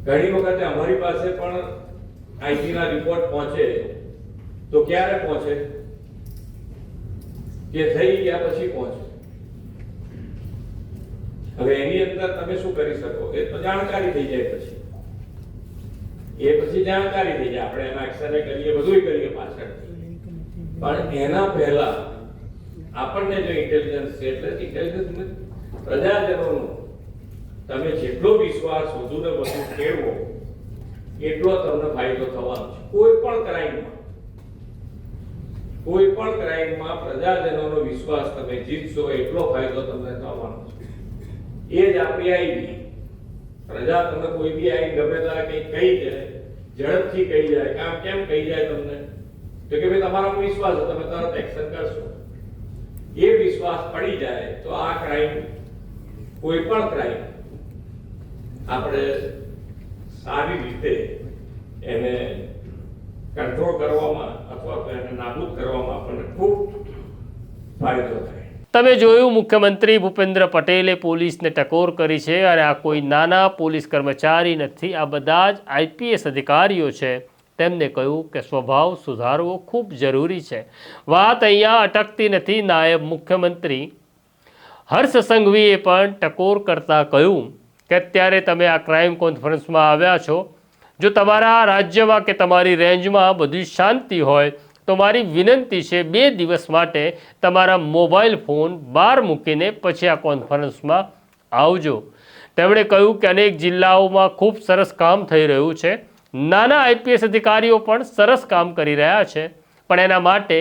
ઘણી વખતે અમારી પાસે પણ આઈટીના રિપોર્ટ પહોંચે તો ક્યારે પહોંચે કે થઈ ગયા પછી પહોંચે। હવે એની અંદર તમે શું કરી શકો એ તો જાણકારી થઈ જાય, પછી જાણકારી થઈ જાય, આપણે એના એક્શને કરીએ, બધુંય કરીએ પાછળ, પણ એના પહેલા આપણને જો ઇન્ટેલિજન્સ છે, એટલે ઇન્ટેલિજન્સ પ્રજાજનોનો તમે જેટલો વિશ્વાસ વધુ ને વધુ કેળવો એટલો તમને ફાયદો થવાનો છે। કોઈ પણ ક્રાઇમમાં પ્રજાજનોનો વિશ્વાસ તમે જીતશો એટલો ફાયદો તમને થવાનો છે। એ જ આપણી આઈડી પ્રજા તમને કોઈ બી આઈ ગમે ત્યારે કંઈક કહી જાય, ઝડપથી કહી જાય, કામ કેમ કહી જાય તમને તો કે ભાઈ તમારામાં વિશ્વાસ છે, તમે તરત એક્શન કરશો। એ વિશ્વાસ પડી જાય તો આ ક્રાઇમ, કોઈ પણ ક્રાઇમ આપણે સારી રીતે એને કંટ્રોલ કરવામાં અથવા તો એને નાબૂદ કરવામાં આપણને ખૂબ ફાયદો થાય। તમે જોયું, મુખ્યમંત્રી ભૂપેન્દ્ર પટેલે પોલીસને ટકોર કરી છે અને આ કોઈ નાના પોલીસ કર્મચારી નથી, આ બધા જ આઈપીએસ અધિકારીઓ છે। તેમને કહ્યું કે સ્વભાવ સુધારવો ખૂબ જરૂરી છે। વાત અહીંયા અટકતી નથી। નાયબ મુખ્યમંત્રી હર્ષ સંઘવીએ પણ ટકોર કરતા કહ્યું કે અત્યારે તમે આ ક્રાઇમ કોન્ફરન્સમાં આવ્યા છો, જો તમારા રાજ્યમાં કે તમારી રેન્જમાં બધી શાંતિ હોય તો મારી વિનંતી છે 2 દિવસ માટે તમારા મોબાઈલ ફોન બહાર મૂકીને પછી આ કોન્ફરન્સમાં આવજો। તેમણે કહ્યું કે અનેક જિલ્લાઓમાં ખૂબ સરસ કામ થઈ રહ્યું છે, નાના આઈપીએસ અધિકારીઓ પણ સરસ કામ કરી રહ્યા છે, પણ એના માટે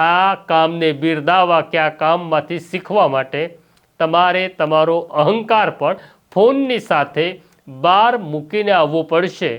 આ કામને બિરદાવવા કે આ કામમાંથી શીખવા માટે તમારે તમારો અહંકાર પણ ફોનની સાથે બહાર મૂકીને આવવો પડશે।